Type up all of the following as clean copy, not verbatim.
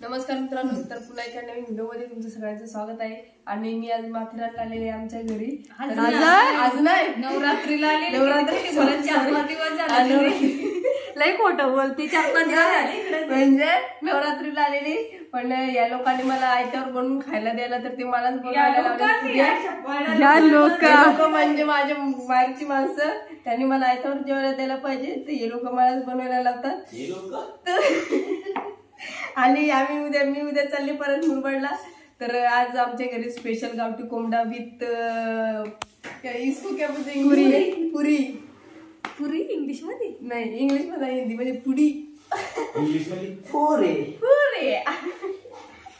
नमस्कार मित्रांनो, तर पुन्हा एका नवीन व्हिडिओमध्ये तुमचं सगळ्यांचं स्वागत आहे. आणि मी आज माथेरानला आलेले आमच्या घरी. आज नाही, नवरात्रीला आले. नवरात्री 4-5 दिवस झाले. लई खोटं बोलते. 4-5 दिवस झाले म्हणजे नवरात्रीला आलेली. पण या लोकांनी मला आयत्यावर बनवून खायला द्यायला, तर ते मलाच बनवायला लावले. लोक म्हणजे माझ्या बाहेरची माणसं, त्यांनी मला आयत्यावर जेवायला द्यायला पाहिजे, तर हे लोक मलाच बनवायला लावतात. आणि मी उद्या चालले परत मुरबाडला. तर आज आमच्या घरी स्पेशल गावठी कोंबडा विथ पुरी. पुरी इंग्लिश मध्ये नाही, इंग्लिश मध्ये हिंदी मध्ये पुडी, इंग्लिश मध्ये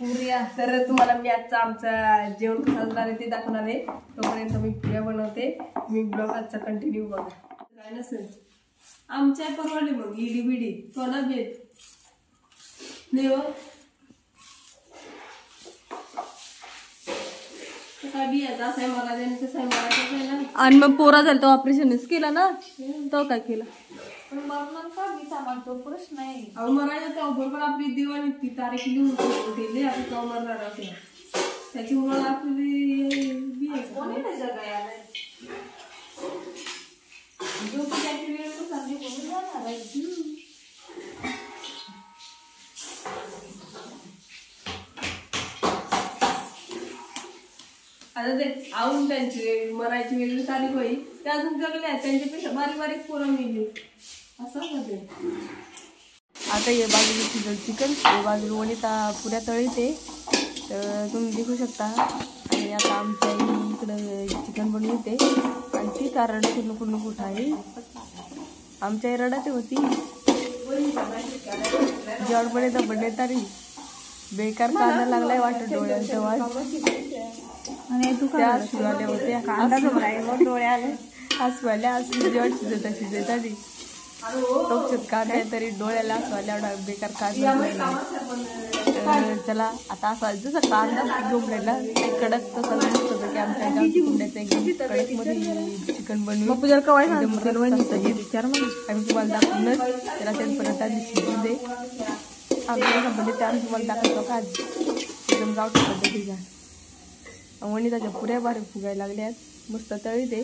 पुऱ्या. तर तुम्हाला मी आजचा आमचा जेवण कसं असणार आहे ते दाखवणार आहे. तोपर्यंत मी पुऱ्या बनवते. मी ब्लॉग आजचा कंटिन्यू बघा. काय नसेल आमच्या परवडले मग इडी बिडी कोणा भेट नाही हो. आणि मग पोरा झाला तो ऑपरेशनच केला ना, तो काय केला प्रश्न नाही. अहो मरायला त्या बरोबर आपली दिवाळी ती तारीख लिहून ठेवली. आपण तो मरणार असल्या त्याच्यामुळे आपली आता ते आवून त्यांची मरायची वेगळी तारीख होई, ते अजून जगले आहेत. त्यांच्यापेक्षा बारीक बारीक पोरं मिळली असं होते. आता हे बाजूला शिजल चिकन, हे बाजूला वनिता पुऱ्या तळीते, तर तुम्ही देखू शकता. आणि आता आमच्या इकडं चिकन बनवते. आणि ती कारण कुठं कुठं आहे आमच्या रडाते होती जड बडे तर बडे तारी बेकार कांदा लागलाय वाटत डोळ्यांचा वाज. आणि तू काय हसवाल्या होत्या कांदा डोळे आले हसवाल्या हसू जड शिजत आधी तो कांदा तरी डोळ्याला हसवाल्या बेकार कांदा. चला आता असा जसं कांदा जोमलेला कडक तसा मस्त की आमच्या गावठी कोंबड्याचा एकदम कडक मध्ये चिकन बनवून विचार मग आम्ही तुम्हाला दाखवूनच त्याला त्यापर्यंत आधी शिजून दे. आमच्या म्हणजे त्या तुम्हाला दाखवतो का आज एकदम गावठी पद्धतीचा. वनिताच्या पुऱ्या बारीक फुगायला लागल्यात मस्त तळी दे.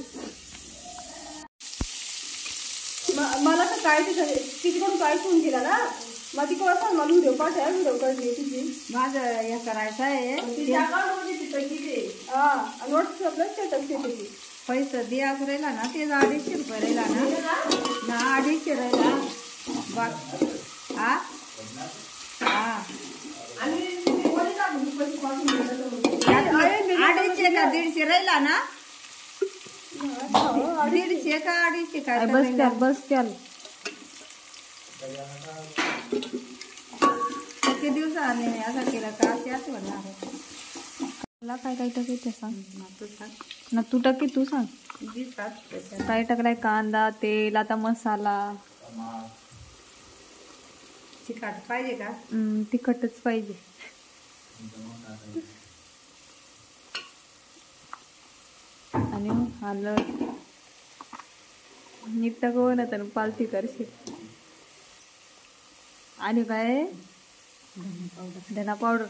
मला तर काय तिच्याकडून काय फोन केला ना, मग ती कोणा मला व्हिडिओ पाठवा, व्हिडिओ काढली तुझी. माझं हे करायचं आहे पैसा द्याच राहिला ना, ते 250 रुपये राहिला ना 250 राहिला बा. हा आणि 250 का 150 राहिला ना, 150 का 250 काय बस त्याल किती दिवसाने असा केला का त्याच म्हणणार मला काय काय टाकाय ते सांग ना. तू टाकी तू सांग काय टाकलाय. कांदा तेल आता मसाला चिकट पाहिजे का? तिखटच पाहिजे. आणि हलद नीट टाकव ना तर पालती करशील. आणि काय धना पावडर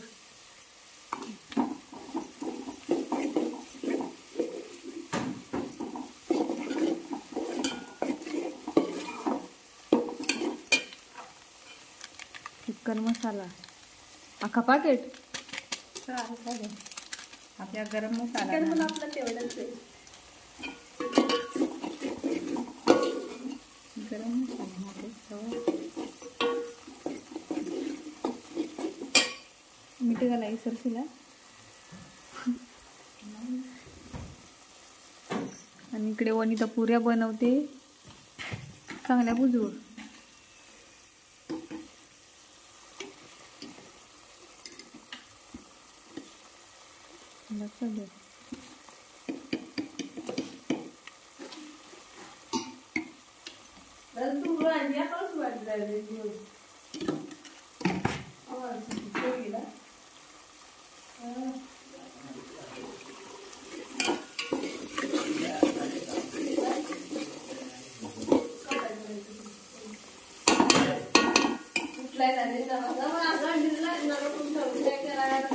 चिकन मसाला अख्खा पाकेट आपल्या गरम मसाला पण आपलं तेवढंच आहे. गरम मसाला मीठ घाला इसरशीला. आणि इकडे वनिता पुऱ्या बनवते चांगल्या बुजूर.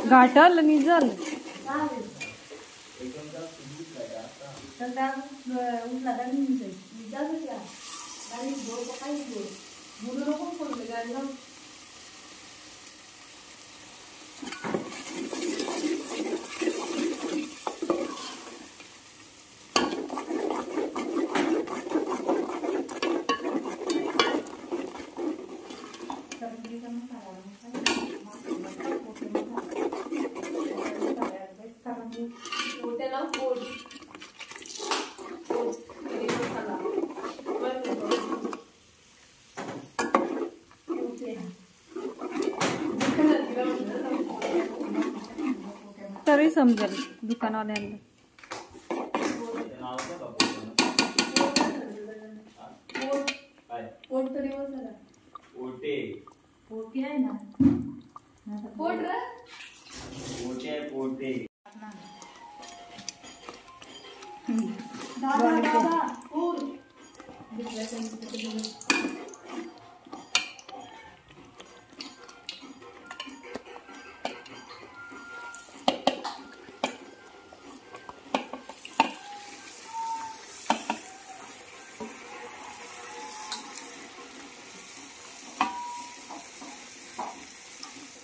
घाटल निजल तरी समजेल दुकानवाल्यांना.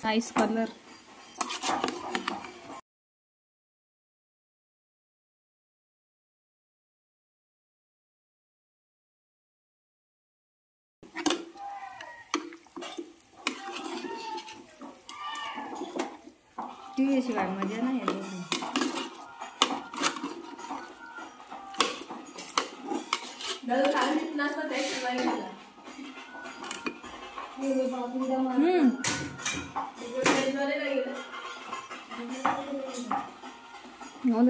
Nice colour. शिवाय मजा नाही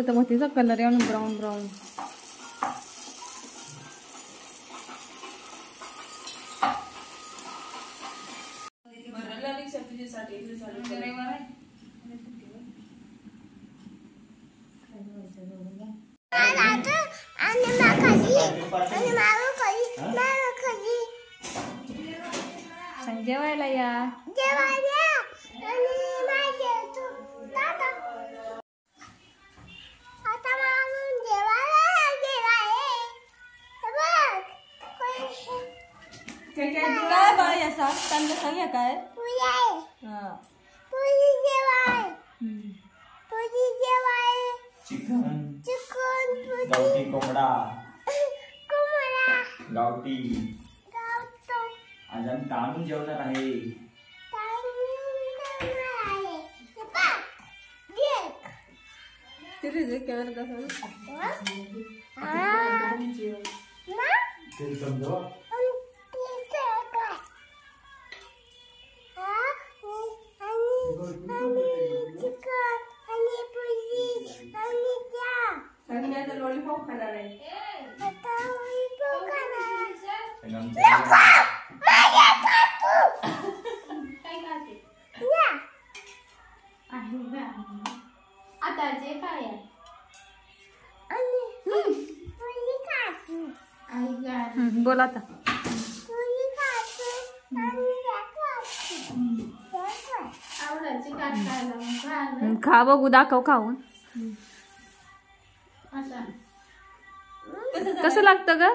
तर मग तिचा कलर येऊन ब्राऊन ब्राऊन. जेवायला या. काय बाय असा त्यांना सांगा काय चिकन गावठी कोंबडा गावठी. आज आम्ही तांदूळ जेवणार आहे. लॉलीपॉप खाणार आहे. आता जे काय बोला आता. खा बघू दाखव खाऊन. कसं लागतं ग?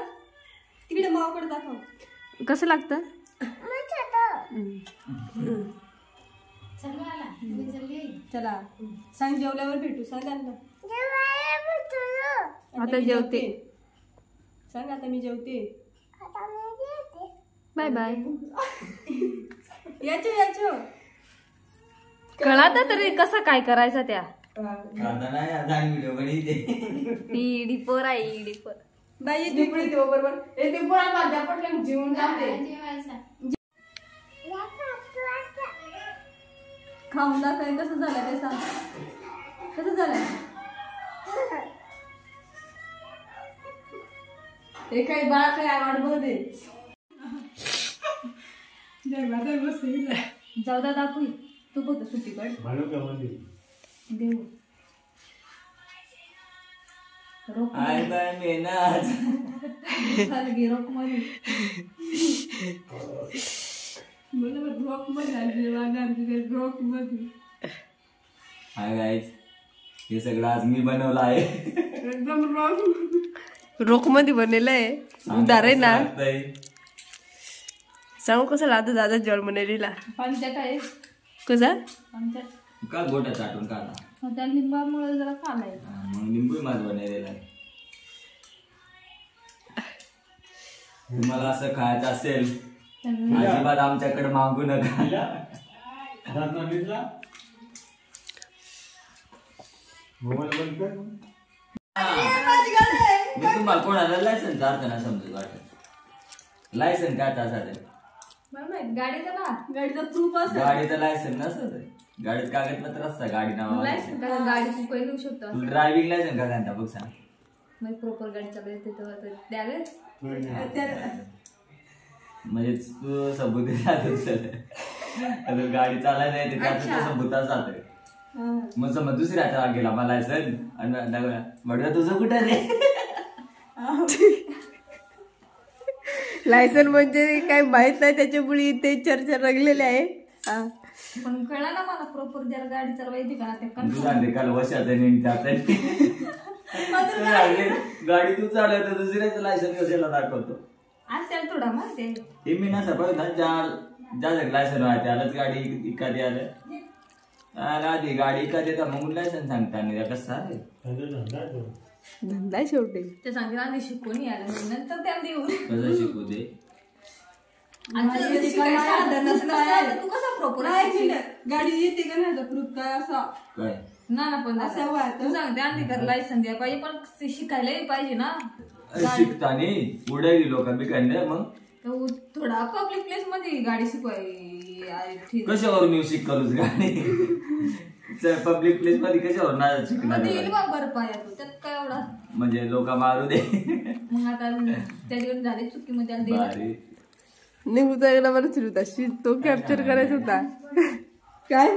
तिकडे मावकडे दाखव. कसं लागतं? चला सांग जेवल्यावर भेटू. सांग त्यांना आता जेवते. सांग आता मी जेवते. Bye bye. याच्या कळा तरी कसं काय करायचं त्या. इडी पोर आहे इडी पोर. बाई तिकडे देऊ बरोबर. हे ते पुरा माझ्या पटकन जेवून जाते. खाऊन दाखव कसं झालं ते सांग. कसं झालं हे काही बाळा काही आवड बघते. जाऊ दा दाखवी तू बघ सुट्टीकड देऊ. रोक रोक मध्ये रोक मध्ये रोक मध्ये हाय गाईज, हे सगळं आज मी बनवलं आहे. एकदम रोख मध्ये बनलेलंय. उदार आहे ना. सांगू कसं लादा दादा जेवण बनवलेला पंचायत आहे कसा पंचायत का गोटा चाटून काढा. त्या लिंबामुळे जरा खालाय. मग लिंबू माझ बनवलेला आहे. तुम्हाला असं खायचं असेल अजिबात आमच्याकडे मागू नका. मी तुम्हाला कोणाला लायसन अर्थ समजू वाटत. लायसन काय तासात गाडीचा ना गाडीचा प्रूफ असं गाडीचं लायसन नसत. गाडीत कागदपत्र असतं गाडी नाव. गाडी तू काही लिहू शकतो. तुला ड्रायव्हिंग लायसन का सांगता बघ सांग. मग प्रॉपर गाडी चालवायची द्यावे. म्हणजे तू सबूत गाडी चालायला येते त्यात सबूता जात. मग समज दुसऱ्याचा गेला मला लायसन आणि म्हटलं तुझं कुठं रे. लायसन म्हणजे काय माहित नाही त्याच्यामुळे ते चर्चा रंगलेले आहे. पण कळलं ना मला प्रॉपर जरा गाडी चालवायची का ते तू सांगते काल वर्षाचं गाडी तू चालव तर दुसऱ्याचं लायसन कशाला दाखवतो. आज त्याला थोडा माहिती हे मी ना सपोज ना ज्या लायसन आहे त्यालाच गाडी एखादी आलं आधी गाडी एखादी का मग लायसन सांगता नाही कसं आहे. धंदा शेवटी ते सांगते आधी शिकून यायला नंतर त्याला देऊ कसं शिकू दे. तू कसा प्रॉपर गाडी येते का नाही प्रूफ काय असा काय ना पण तू सांगते आधी कर लायसन द्या पाहिजे पण शिकायलाही पाहिजे ना. शिकतानी पुढे गेलो का बिकायला मग थोडा पब्लिक प्लेस मध्ये गाडी शिकवाय कशावरून येऊ शिकवलूच गाडी. पब्लिक प्लेस मध्ये कशावर ना शिकणार बरं पाया तू त्यात काय एवढा म्हणजे लोक मारू दे. मग आता त्या दिवस झाले चुकी मध्ये निघू चांगला बरं होता तो कॅप्चर करायचा होता काय